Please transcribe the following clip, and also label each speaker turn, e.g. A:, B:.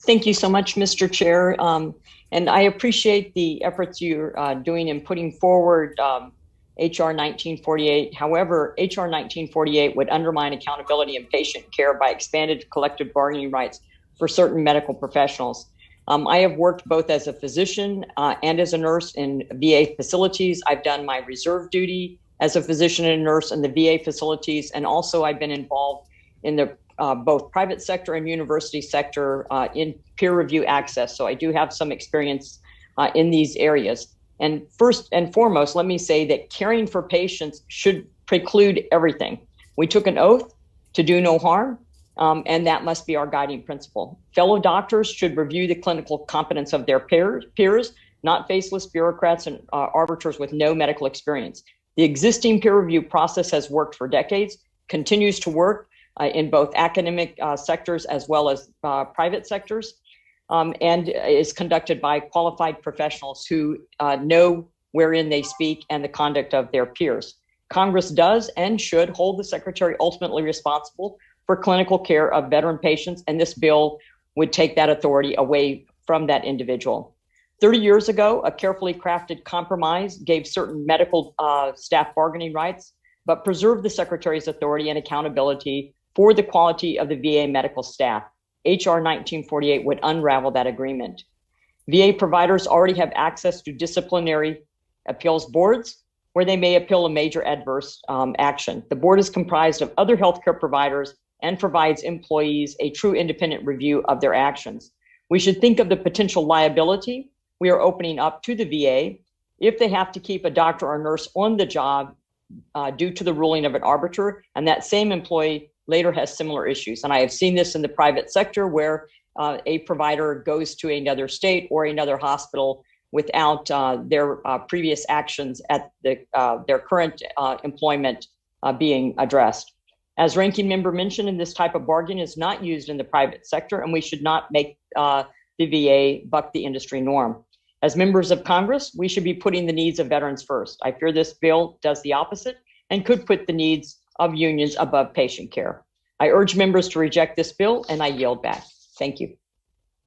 A: Thank you so much, Mr. Chair. And I appreciate the efforts you're doing in putting forward HR 1948. However, HR 1948 would undermine accountability in patient care by expanded collective bargaining rights for certain medical professionals. I have worked both as a physician and as a nurse in VA facilities. I've done my reserve duty as a physician and nurse in the VA facilities, and also I've been involved in the both private sector and university sector in peer review access. So I do have some experience in these areas. And first and foremost, let me say that caring for patients should preclude everything. We took an oath to do no harm, and that must be our guiding principle. Fellow doctors should review the clinical competence of their peers, not faceless bureaucrats and arbiters with no medical experience. The existing peer review process has worked for decades, continues to work in both academic sectors as well as private sectors, and is conducted by qualified professionals who know wherein they speak and the conduct of their peers. Congress does and should hold the Secretary ultimately responsible for clinical care of veteran patients, and this bill would take that authority away from that individual. 30 years ago, a carefully crafted compromise gave certain medical staff bargaining rights, but preserved the Secretary's authority and accountability for the quality of the VA medical staff. HR 1948 would unravel that agreement. VA providers already have access to disciplinary appeals boards where they may appeal a major adverse action. The board is comprised of other healthcare providers and provides employees a true independent review of their actions. We should think of the potential liability we are opening up to the VA if they have to keep a doctor or nurse on the job due to the ruling of an arbiter, and that same employee later has similar issues. And I have seen this in the private sector where a provider goes to another state or another hospital without their previous actions at their current employment being addressed. As ranking member mentioned, this type of bargain is not used in the private sector, and we should not make the VA buck the industry norm. As members of Congress, we should be putting the needs of veterans first. I fear this bill does the opposite and could put the needs of unions above patient care. I urge members to reject this bill, and I yield back. Thank you.